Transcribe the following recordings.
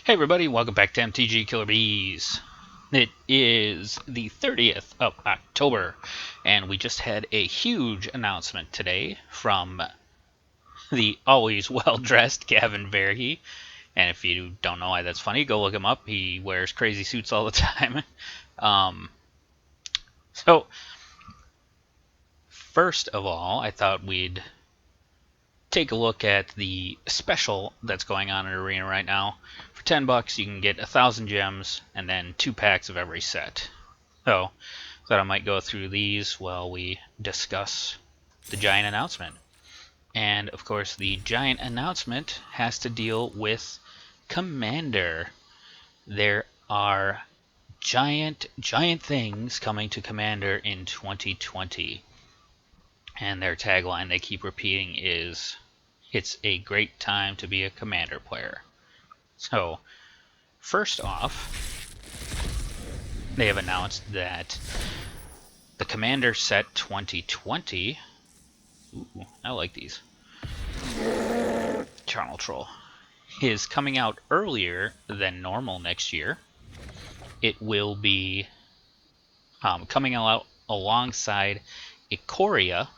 Hey everybody, welcome back to MTG Killer Bees. It is the 30th of October, and we just had a huge announcement today from the always well-dressed Gavin Verhey. And if you don't know why that's funny, go look him up. He wears crazy suits all the time. So, first of all, I thought we'd take a look at the special that's going on in Arena right now. For $10, you can get 1,000 gems and then 2 packs of every set. So, thought I might go through these while we discuss the giant announcement. And of course, the giant announcement has to deal with Commander. There are giant things coming to Commander in 2020. And their tagline they keep repeating is, "It's a great time to be a Commander player." So, first off, they have announced that the Commander set 2020, ooh, I like these, Charnel Troll, is coming out earlier than normal next year. It will be coming out alongside Ikoria.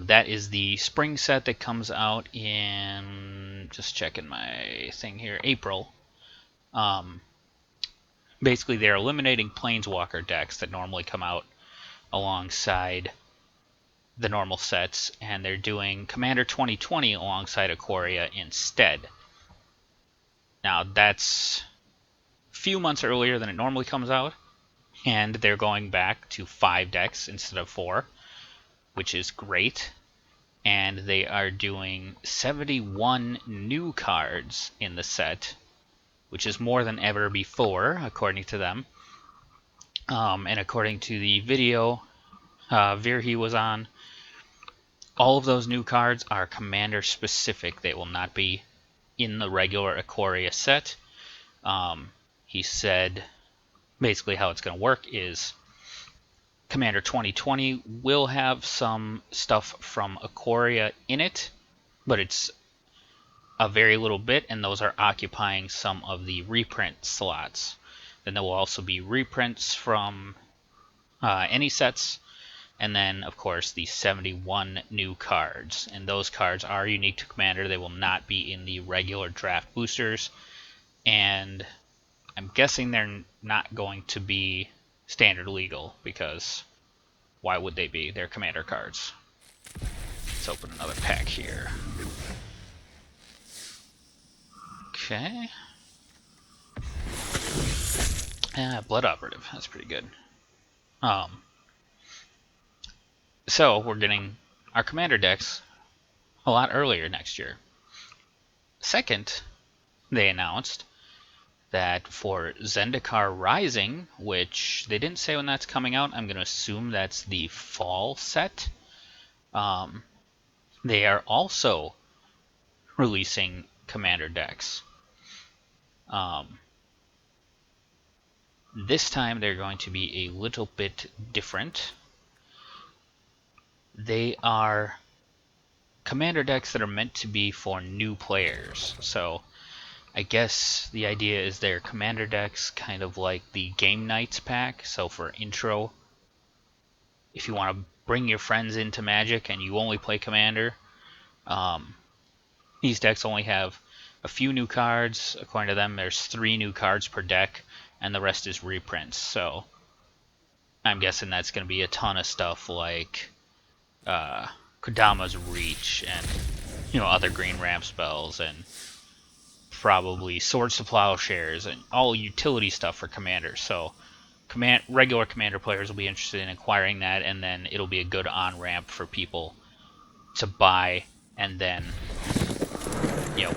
That is the spring set that comes out in, just checking my thing here, April. Basically, they're eliminating Planeswalker decks that normally come out alongside the normal sets, and they're doing Commander 2020 alongside Ikoria instead. Now, that's a few months earlier than it normally comes out, and they're going back to 5 decks instead of 4, which is great. And they are doing 71 new cards in the set, which is more than ever before, according to them. And according to the video Virhi was on, all of those new cards are Commander specific. They will not be in the regular Ikoria set. He said basically how it's going to work is Commander 2020 will have some stuff from Ikoria in it, but it's a very little bit, and those are occupying some of the reprint slots. Then there will also be reprints from any sets, and then of course the 71 new cards, and those cards are unique to Commander. They will not be in the regular draft boosters, and I'm guessing they're not going to be standard legal, because why would they be? They're Commander cards. Let's open another pack here. Okay. Blood Operative. That's pretty good. So we're getting our Commander decks a lot earlier next year. Second, they announced that for Zendikar Rising, which they didn't say when that's coming out, I'm going to assume that's the fall set, they are also releasing Commander decks. This time they're going to be a little bit different. They are Commander decks that are meant to be for new players. So I guess the idea is they're Commander decks kind of like the Game Nights pack. So for intro, if you want to bring your friends into Magic and you only play Commander, these decks only have a few new cards. According to them, there's 3 new cards per deck, and the rest is reprints. So I'm guessing that's going to be a ton of stuff like Kodama's Reach and other green ramp spells, and probably Swords to Plowshares and all utility stuff for Commander. So regular Commander players will be interested in acquiring that, and then it'll be a good on-ramp for people to buy and then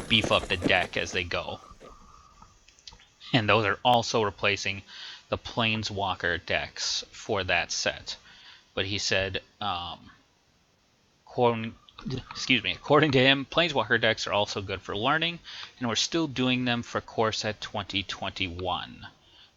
beef up the deck as they go. And those are also replacing the Planeswalker decks for that set. But he said, according to him, Planeswalker decks are also good for learning, and we're still doing them for Core Set 2021.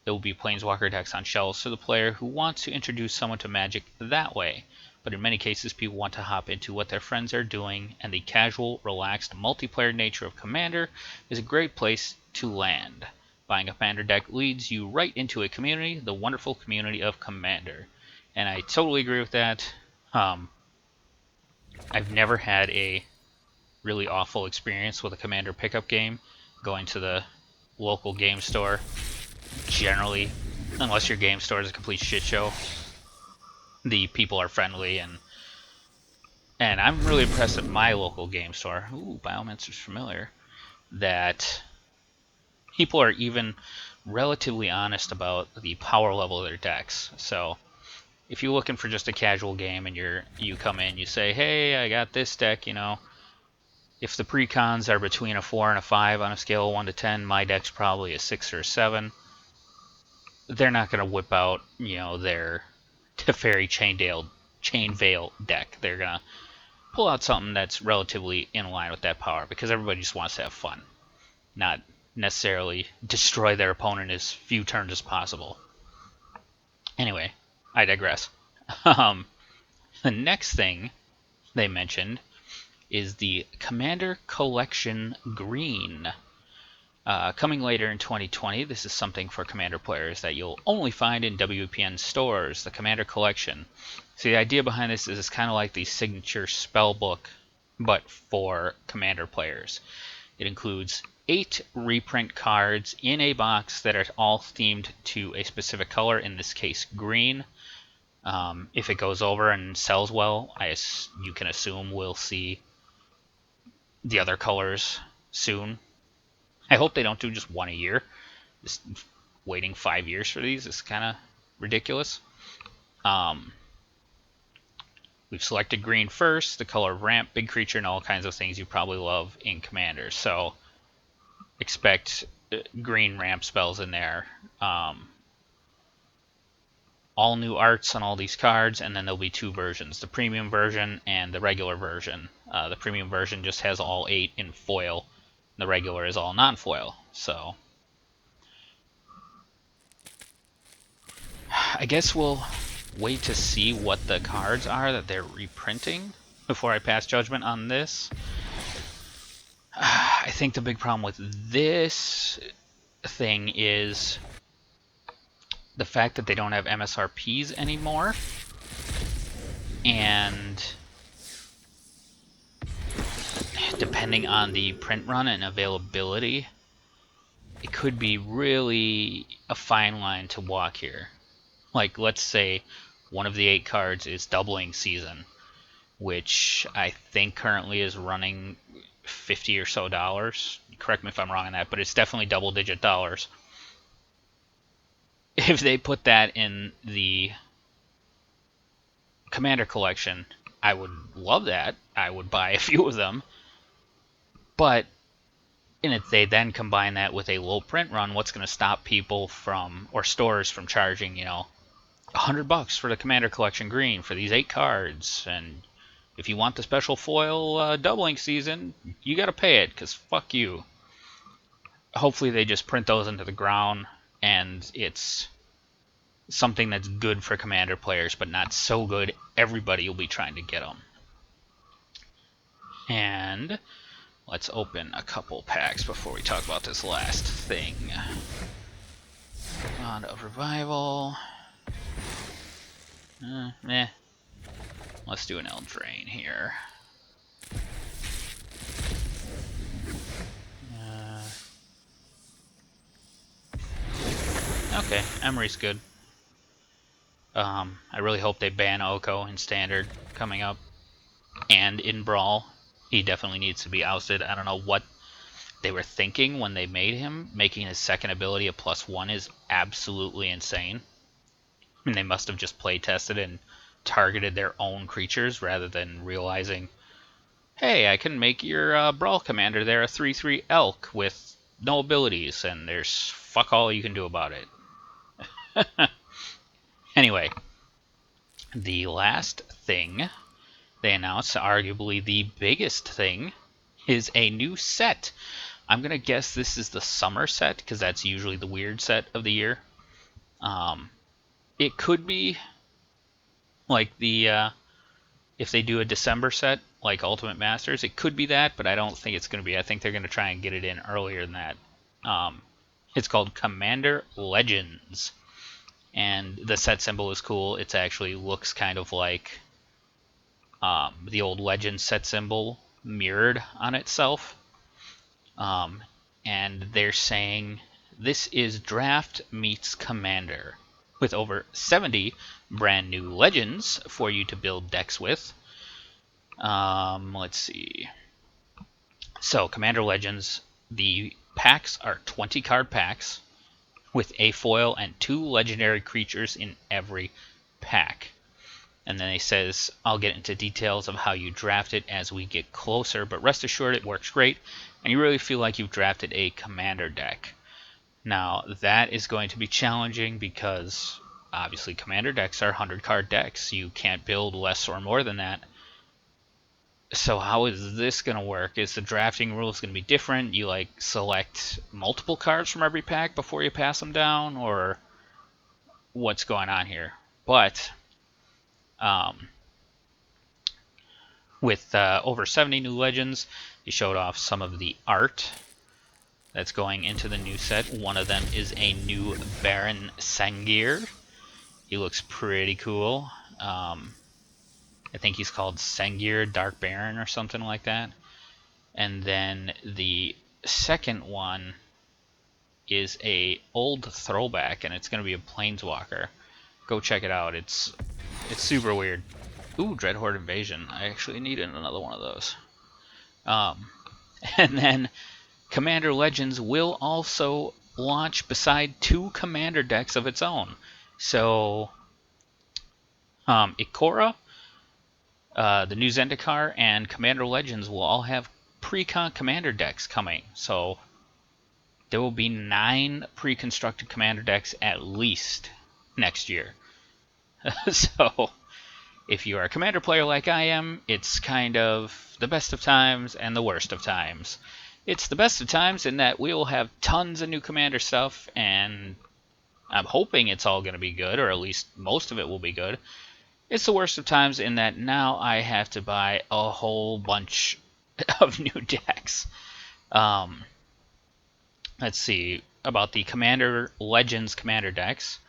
There will be Planeswalker decks on shelves for the player who wants to introduce someone to Magic that way. but in many cases people want to hop into what their friends are doing, and the casual, relaxed multiplayer nature of Commander is a great place to land. Buying a Commander deck leads you right into a community, the wonderful community of Commander. And I totally agree with that. I've never had a really awful experience with a Commander pickup game. Going to the local game store, generally, unless your game store is a complete shit show, the people are friendly, and I'm really impressed at my local game store. Ooh, Biomancer's familiar. That people are even relatively honest about the power level of their decks. So if you're looking for just a casual game and you come in, you say, hey, I got this deck, you know. If the precons are between a 4 and a 5 on a scale of 1 to 10, my deck's probably a 6 or a 7. They're not going to whip out, you know, their Teferi Chain Veil deck. They're going to pull out something that's relatively in line with that power, because everybody just wants to have fun, not necessarily destroy their opponent as few turns as possible. Anyway, I digress. The next thing they mentioned is the Commander Collection Green. Coming later in 2020, this is something for Commander players that you'll only find in WPN stores, the Commander Collection. So the idea behind this is it's kind of like the signature spellbook, but for Commander players. It includes 8 reprint cards in a box that are all themed to a specific color, in this case green. If it goes over and sells well, you can assume we'll see the other colors soon. I hope they don't do just one a year. Just waiting 5 years for these is kind of ridiculous. We've selected green first, the color of ramp, big creature, and all kinds of things you probably love in Commander. So expect green ramp spells in there. All new arts on all these cards, and then there'll be 2 versions, the premium version and the regular version. The premium version just has all 8 in foil. The regular is all non-foil. So I guess we'll wait to see what the cards are that they're reprinting before I pass judgment on this. I think the big problem with this thing is the fact that they don't have MSRPs anymore, and depending on the print run and availability, it could be really a fine line to walk here. Like, let's say one of the 8 cards is Doubling Season, which I think currently is running $50 or so. Correct me if I'm wrong on that, but it's definitely double-digit dollars. If they put that in the Commander Collection, I would love that. I would buy a few of them. But if they then combine that with a low print run, what's going to stop people from, or stores from charging, you know, $100 for the Commander Collection Green for these 8 cards? And if you want the special foil Doubling Season, you got to pay it, because fuck you. Hopefully they just print those into the ground, and it's something that's good for Commander players, but not so good everybody will be trying to get them. And let's open a couple packs before we talk about this last thing. Bond of Revival. Let's do an Eldraine here. Okay, Emery's good. I really hope they ban Oko in Standard coming up. And in Brawl, he definitely needs to be ousted. I don't know what they were thinking when they made him. Making his second ability a +1 is absolutely insane. I mean, they must have just play tested and targeted their own creatures rather than realizing, hey, I can make your Brawl commander there a 3/3 elk with no abilities, and there's fuck all you can do about it. Anyway, the last thing they announced, arguably the biggest thing, is a new set. I'm going to guess this is the summer set, because that's usually the weird set of the year. It could be like the if they do a December set like Ultimate Masters, it could be that, but I don't think it's going to be. I think they're going to try and get it in earlier than that. It's called Commander Legends, and the set symbol is cool. It actually looks kind of like the old Legends set symbol mirrored on itself. And they're saying this is Draft meets Commander, with over 70 brand new Legends for you to build decks with. Let's see. So, Commander Legends, the packs are 20 card packs with a foil and 2 legendary creatures in every pack. And then it says, I'll get into details of how you draft it as we get closer, but rest assured it works great, and you really feel like you've drafted a Commander deck. Now, that is going to be challenging because, obviously, Commander decks are 100-card decks. You can't build less or more than that. So how is this going to work? Is the drafting rules going to be different? You, like, select multiple cards from every pack before you pass them down? Or what's going on here? But with over 70 new Legends, they showed off some of the art that's going into the new set. One of them is a new Baron Sengir. He looks pretty cool. I think he's called Sengir Dark Baron or something like that. And then the second one is a old throwback, and it's going to be a Planeswalker. Go check it out. It's super weird. Ooh, Dreadhorde Invasion. I actually needed another one of those. And then Commander Legends will also launch beside 2 Commander decks of its own. So, Ikora, the new Zendikar, and Commander Legends will all have pre-con Commander decks coming. So, there will be 9 pre-constructed Commander decks at least next year. So, if you are a Commander player like I am, it's kind of the best of times and the worst of times. It's the best of times in that we will have tons of new Commander stuff, and I'm hoping it's all going to be good, or at least most of it will be good. It's the worst of times in that now I have to buy a whole bunch of new decks. Let's see about the Commander Legends Commander decks.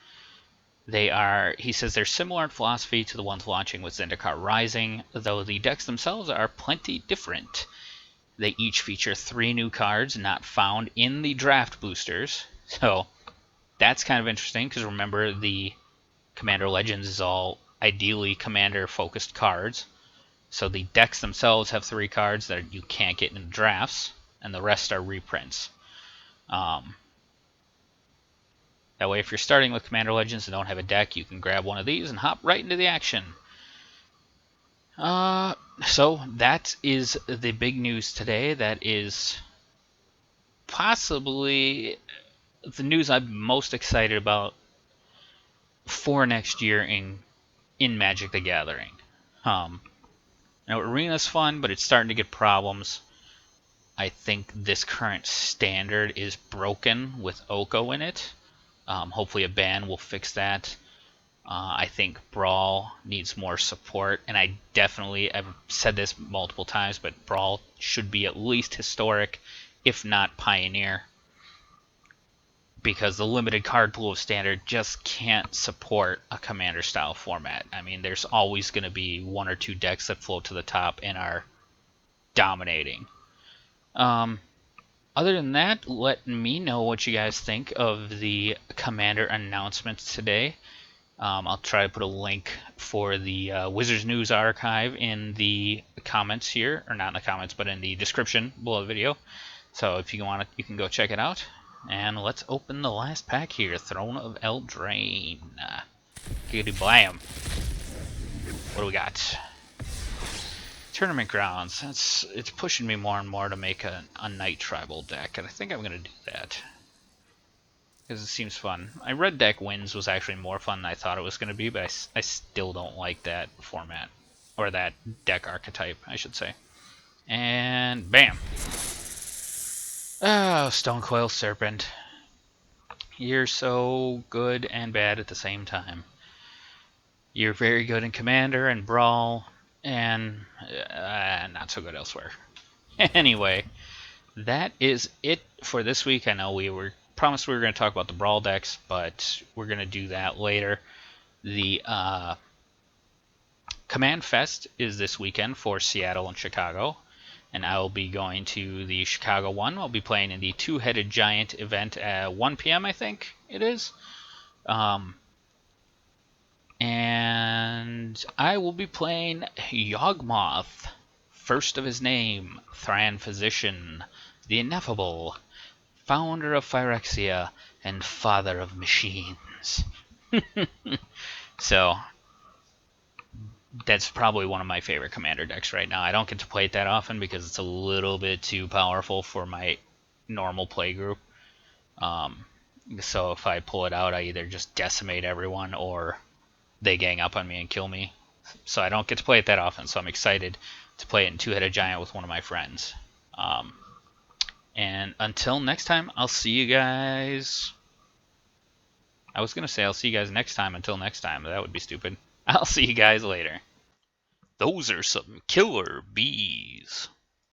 He says they're similar in philosophy to the ones launching with Zendikar Rising, though the decks themselves are plenty different. They each feature 3 new cards not found in the draft boosters. So that's kind of interesting because remember the Commander Legends is all ideally Commander-focused cards. So the decks themselves have 3 cards that you can't get in drafts, and the rest are reprints. That way, if you're starting with Commander Legends and don't have a deck, you can grab one of these and hop right into the action. So that is the big news today. That is possibly the news I'm most excited about for next year in Magic the Gathering. Now, Arena's fun, but it's starting to get problems. I think this current standard is broken with Oko in it. Hopefully a ban will fix that. I think Brawl needs more support, and I've said this multiple times, but Brawl should be at least historic, if not pioneer, because the limited card pool of standard just can't support a commander style format. I mean, there's always going to be 1 or 2 decks that float to the top and are dominating. Other than that, let me know what you guys think of the Commander announcements today. I'll try to put a link for the Wizards News archive in the comments here, or not in the comments, but in the description below the video. So if you want, you can go check it out. And let's open the last pack here, Throne of Eldraine. Giggity blam. What do we got? Tournament Grounds. It's pushing me more and more to make a Night Tribal deck, and I think I'm going to do that. Because it seems fun. I read Deck Wins was actually more fun than I thought it was going to be, but I still don't like that format. Or that deck archetype, I should say. And bam! Oh, Stonecoil Serpent. You're so good and bad at the same time. You're very good in Commander and Brawl. and not so good elsewhere. Anyway, that is it for this week. I know we were promised we were going to talk about the Brawl decks, but we're going to do that later. The Command Fest is this weekend for Seattle and Chicago, and I will be going to the Chicago one. I'll be playing in the Two-Headed Giant event at 1 p.m., I think it is. And I will be playing Yawgmoth, first of his name, Thran Physician, the Ineffable, founder of Phyrexia, and father of machines. So, that's probably one of my favorite commander decks right now. I don't get to play it that often because it's a little bit too powerful for my normal play group. So if I pull it out, I either just decimate everyone or they gang up on me and kill me. So I don't get to play it that often, so I'm excited to play it in Two-Headed Giant with one of my friends. And until next time, I'll see you guys... I was going to say I'll see you guys next time until next time, but that would be stupid. I'll see you guys later. Those are some killer bees.